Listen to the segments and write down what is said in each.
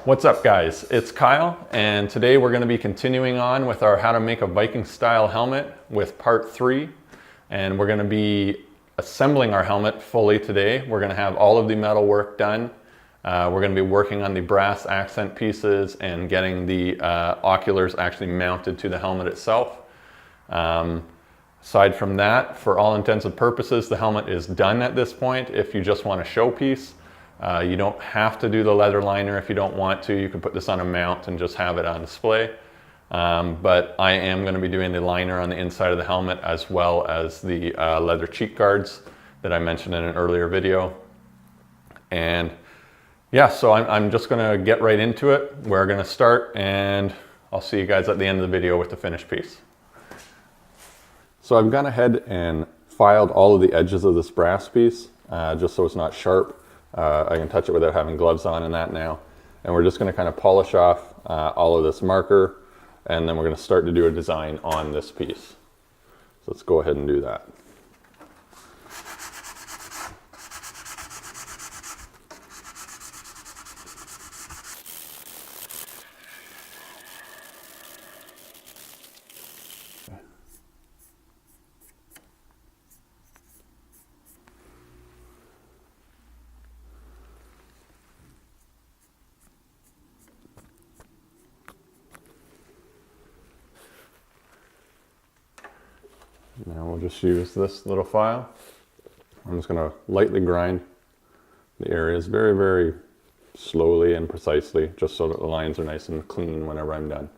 What's up guys, it's Kyle, and today we're going to be continuing on with our how to make a Viking style helmet with part 3. And we're going to be assembling our helmet fully today. We're going to have all of the metal work done. We're going to be working on the brass accent pieces and getting the oculars actually mounted to the helmet itself. Aside from that, for all intents and purposes, the helmet is done at this point. If you just want a showpiece, you don't have to do the leather liner if you don't want to. You can put this on a mount and just have it on display. But I am going to be doing the liner on the inside of the helmet as well as the leather cheek guards that I mentioned in an earlier video. And yeah, so I'm just going to get right into it. We're going to start and I'll see you guys at the end of the video with the finished piece. So I've gone ahead and filed all of the edges of this brass piece just so it's not sharp. I can touch it without having gloves on and that now. And we're just going to kind of polish off all of this marker, and then we're going to start to do a design on this piece. So let's go ahead and do that. Now we'll just use this little file. I'm just going to lightly grind the areas very, very slowly and precisely, just so that the lines are nice and clean whenever I'm done.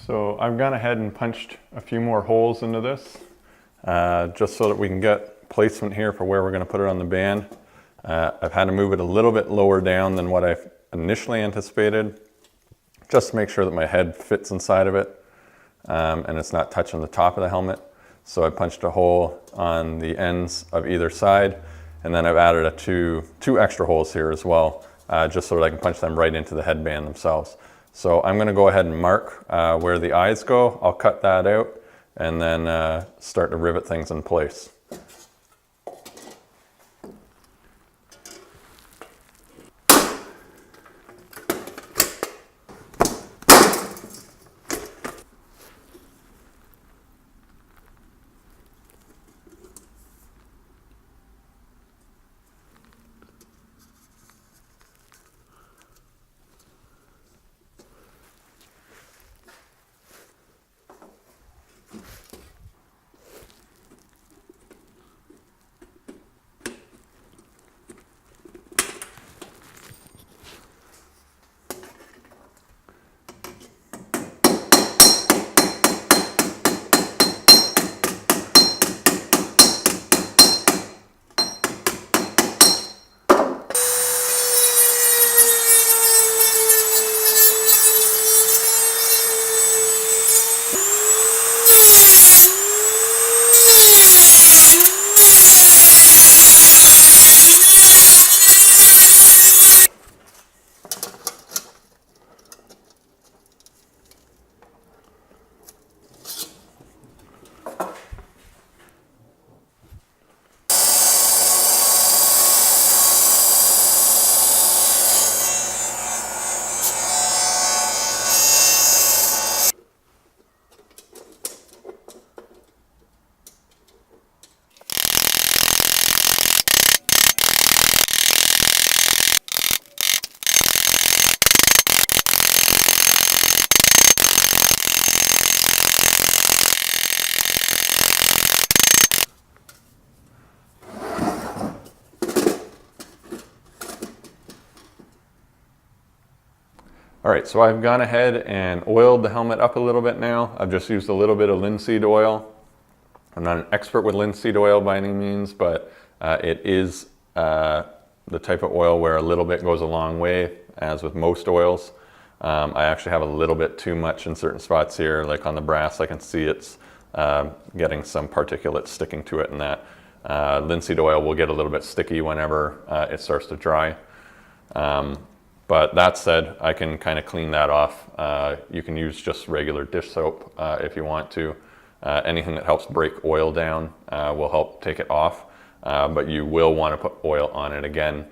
So I've gone ahead and punched a few more holes into this, just so that we can get placement here for where we're going to put it on the band. I've had to move it a little bit lower down than what I initially anticipated, just to make sure that my head fits inside of it, and it's not touching the top of the helmet. So I punched a hole on the ends of either side, and then I've added two extra holes here as well, just so that I can punch them right into the headband themselves. So I'm going to go ahead and mark where the eyes go. I'll cut that out and then start to rivet things in place. All right, so I've gone ahead and oiled the helmet up a little bit now. I've just used a little bit of linseed oil. I'm not an expert with linseed oil by any means, but it is the type of oil where a little bit goes a long way, as with most oils. I actually have a little bit too much in certain spots here, like on the brass. I can see it's getting some particulates sticking to it, and that linseed oil will get a little bit sticky whenever it starts to dry. But that said, I can kind of clean that off. You can use just regular dish soap if you want to. Anything that helps break oil down will help take it off, but you will want to put oil on it again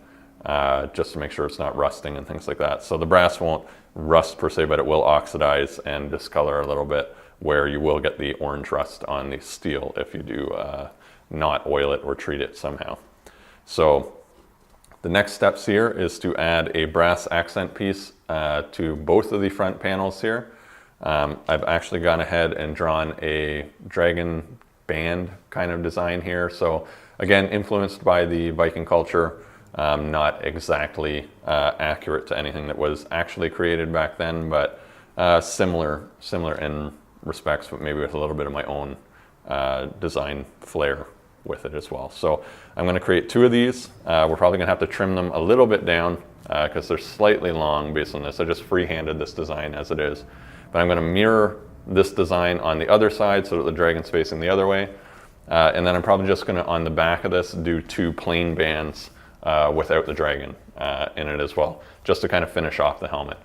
just to make sure it's not rusting and things like that. So the brass won't rust per se, but it will oxidize and discolor a little bit, where you will get the orange rust on the steel if you do not oil it or treat it somehow. So the next steps here is to add a brass accent piece to both of the front panels here. I've actually gone ahead and drawn a dragon band kind of design here. So again, influenced by the Viking culture, not exactly accurate to anything that was actually created back then, but similar in respects, but maybe with a little bit of my own design flair with it as well. So I'm going to create two of these. We're probably going to have to trim them a little bit down because they're slightly long based on this. I just freehanded this design as it is. But I'm going to mirror this design on the other side so that the dragon's facing the other way. And then I'm probably just going to, on the back of this, do two plain bands without the dragon in it as well, just to kind of finish off the helmet.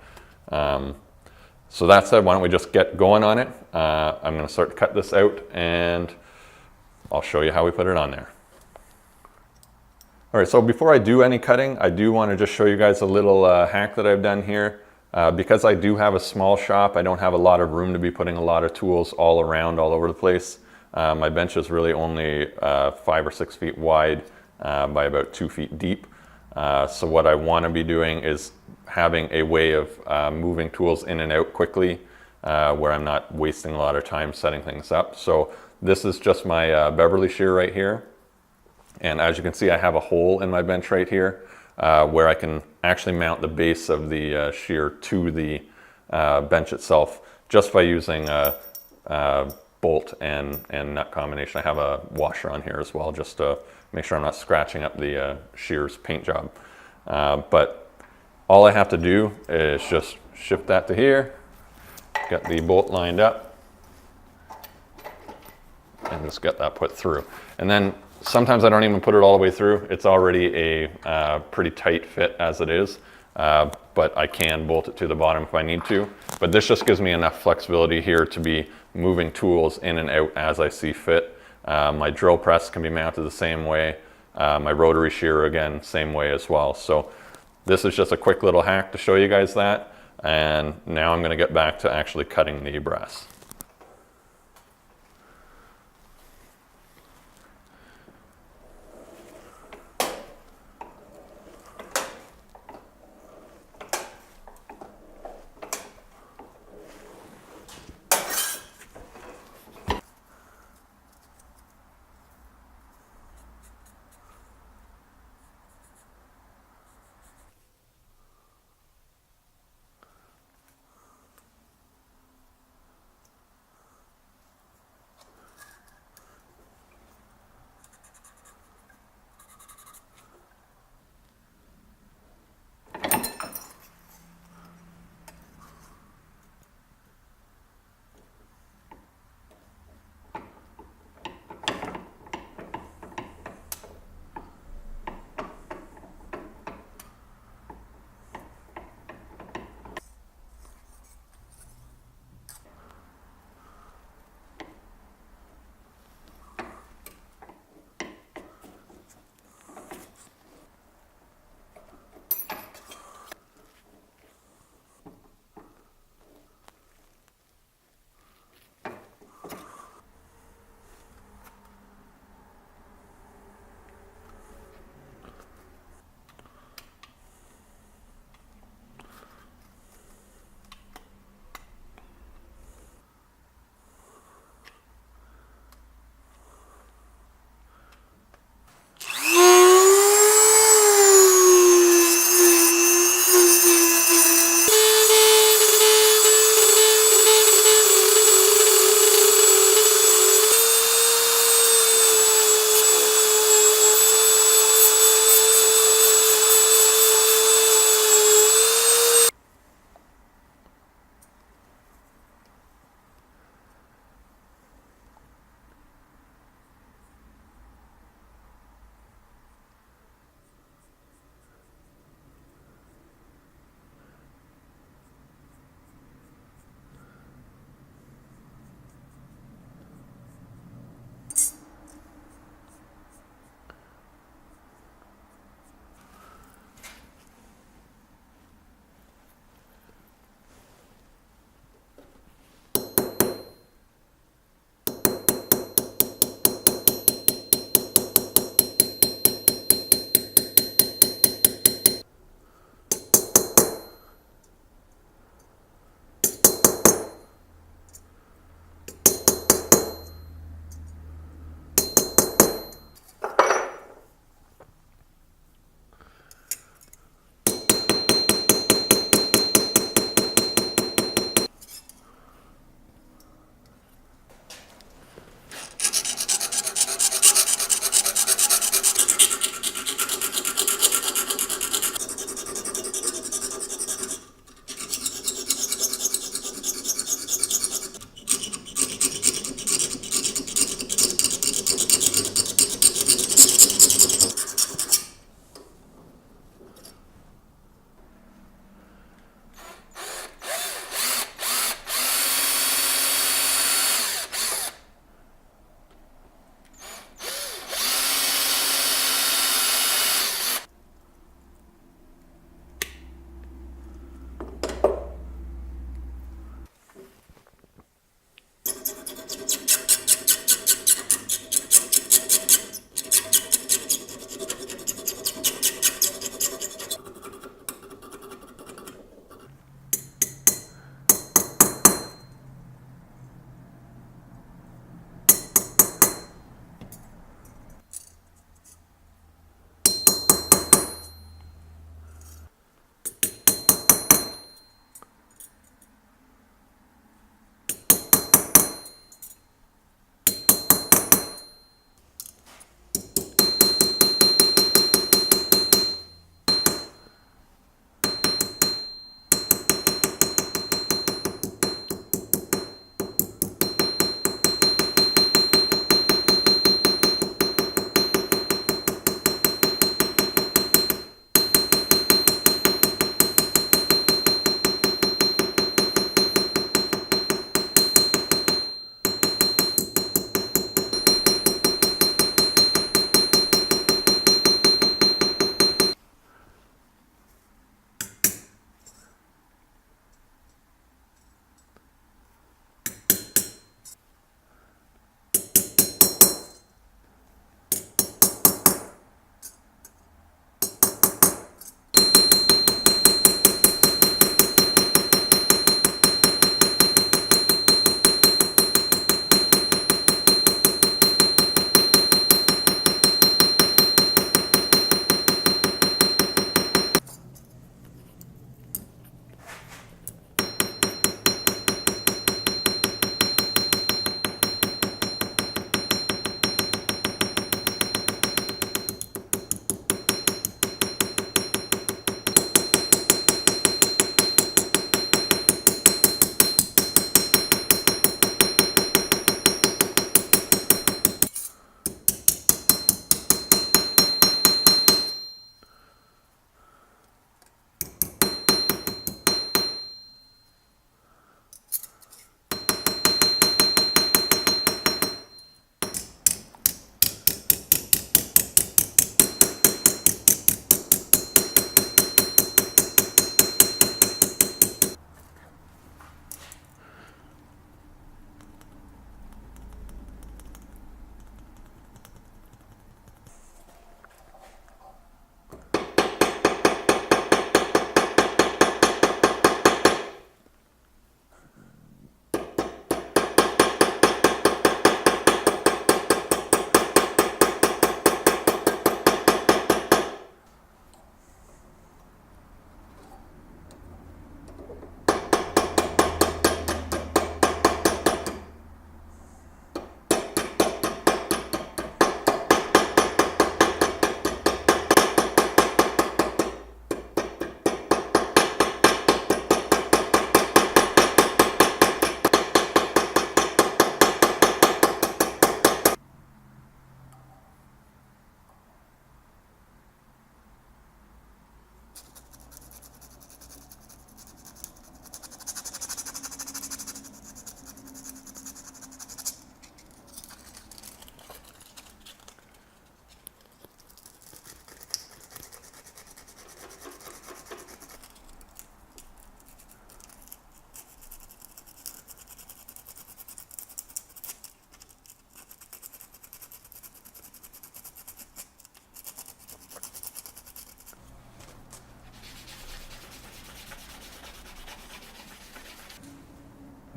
So that said, why don't we just get going on it? I'm going to start to cut this out, and I'll show you how we put it on there. All right, so before I do any cutting, I do want to just show you guys a little hack that I've done here. Because I do have a small shop, I don't have a lot of room to be putting a lot of tools all around, all over the place. My bench is really only 5 or 6 feet wide by about 2 feet deep. So what I want to be doing is having a way of moving tools in and out quickly, where I'm not wasting a lot of time setting things up. So this is just my Beverly shear right here. And as you can see, I have a hole in my bench right here where I can actually mount the base of the shear to the bench itself just by using a bolt and nut combination. I have a washer on here as well, just to make sure I'm not scratching up the shear's paint job. But all I have to do is just shift that to here, get the bolt lined up, and just get that put through. And then sometimes I don't even put it all the way through. It's already a pretty tight fit as it is, but I can bolt it to the bottom if I need to. But this just gives me enough flexibility here to be moving tools in and out as I see fit. My drill press can be mounted the same way. My rotary shear, again, same way as well. So this is just a quick little hack to show you guys that. And now I'm going to get back to actually cutting the brass.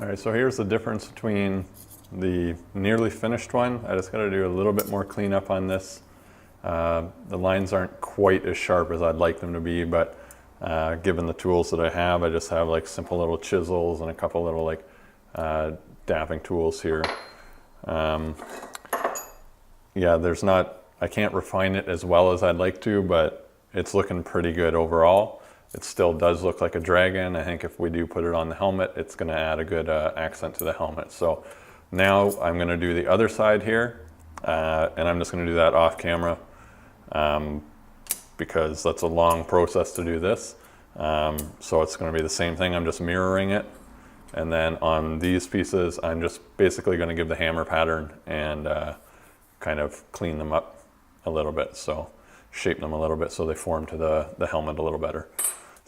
All right, so here's the difference between the nearly finished one. I just got to do a little bit more cleanup on this. The lines aren't quite as sharp as I'd like them to be, but given the tools that I just have like simple little chisels and a couple little like dapping tools here. Yeah, I can't refine it as well as I'd like to, but it's looking pretty good overall. It still does look like a dragon. I think if we do put it on the helmet, it's going to add a good accent to the helmet. So now I'm going to do the other side here, and I'm just going to do that off camera because that's a long process to do this. So it's going to be the same thing. I'm just mirroring it. And then on these pieces, I'm just basically going to give the hammer pattern and kind of clean them up a little bit. So shape them a little bit so they form to the helmet a little better.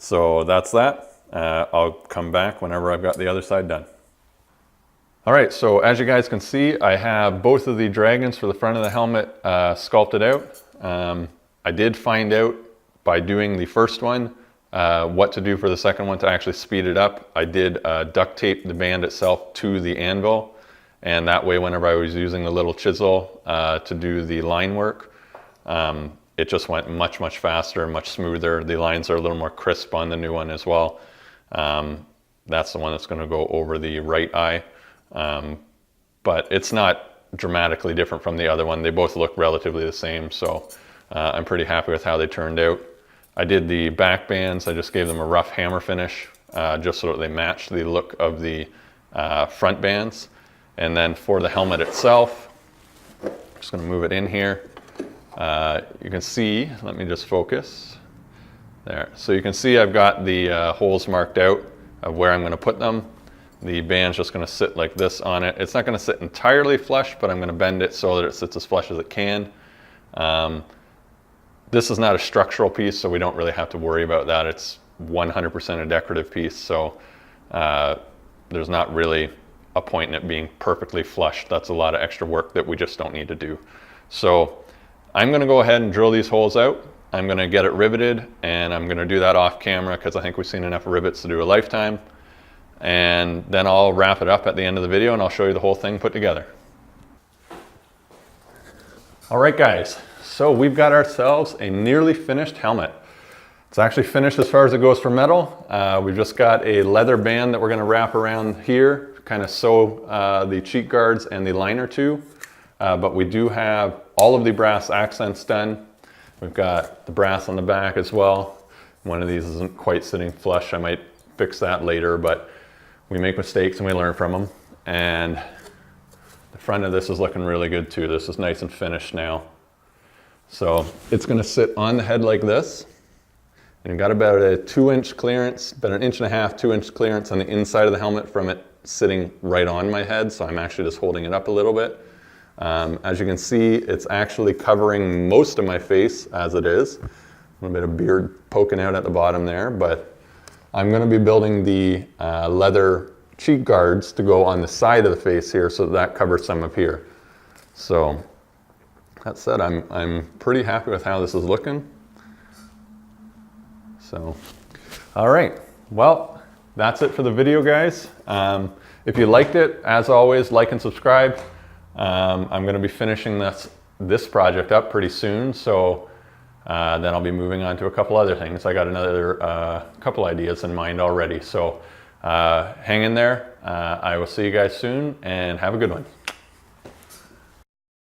So that's that. I'll come back whenever I've got the other side done. All right, so as you guys can see, I have both of the dragons for the front of the helmet sculpted out. I did find out by doing the first one what to do for the second one to actually speed it up. I did duct tape the band itself to the anvil, and that way whenever I was using the little chisel to do the line work, it just went much, much faster and much smoother. The lines are a little more crisp on the new one as well. That's the one that's going to go over the right eye. But it's not dramatically different from the other one. They both look relatively the same, so I'm pretty happy with how they turned out. I did the back bands. I just gave them a rough hammer finish just so that they matched the look of the front bands. And then for the helmet itself, I'm just going to move it in here. You can see, let me just focus there. So you can see I've got the holes marked out of where I'm going to put them. The band's just going to sit like this on it. It's not going to sit entirely flush, but I'm going to bend it so that it sits as flush as it can. This is not a structural piece, so we don't really have to worry about that. It's 100% a decorative piece, so there's not really a point in it being perfectly flush. That's a lot of extra work that we just don't need to do. So I'm going to go ahead and drill these holes out. I'm going to get it riveted, and I'm going to do that off camera because I think we've seen enough rivets to do a lifetime. And then I'll wrap it up at the end of the video and I'll show you the whole thing put together. All right guys, so we've got ourselves a nearly finished helmet. It's actually finished as far as it goes for metal. We've just got a leather band that we're going to wrap around here, kind of sew the cheek guards and the liner to. But we do have all of the brass accents done. We've got the brass on the back as well. One of these isn't quite sitting flush. I might fix that later, but we make mistakes and we learn from them. And the front of this is looking really good too. This is nice and finished now. So it's going to sit on the head like this. And you've got about a 2-inch clearance, about an 1.5 inch, 2-inch clearance on the inside of the helmet from it sitting right on my head. So I'm actually just holding it up a little bit. As you can see, it's actually covering most of my face as it is. A little bit of beard poking out at the bottom there, but I'm going to be building the leather cheek guards to go on the side of the face here so that covers some up here. So that said, I'm pretty happy with how this is looking. So, all right, well, that's it for the video, guys. If you liked it, as always, like and subscribe. I'm going to be finishing this project up pretty soon, so then I'll be moving on to a couple other things. I got another couple ideas in mind already, so hang in there. I will see you guys soon, and have a good one.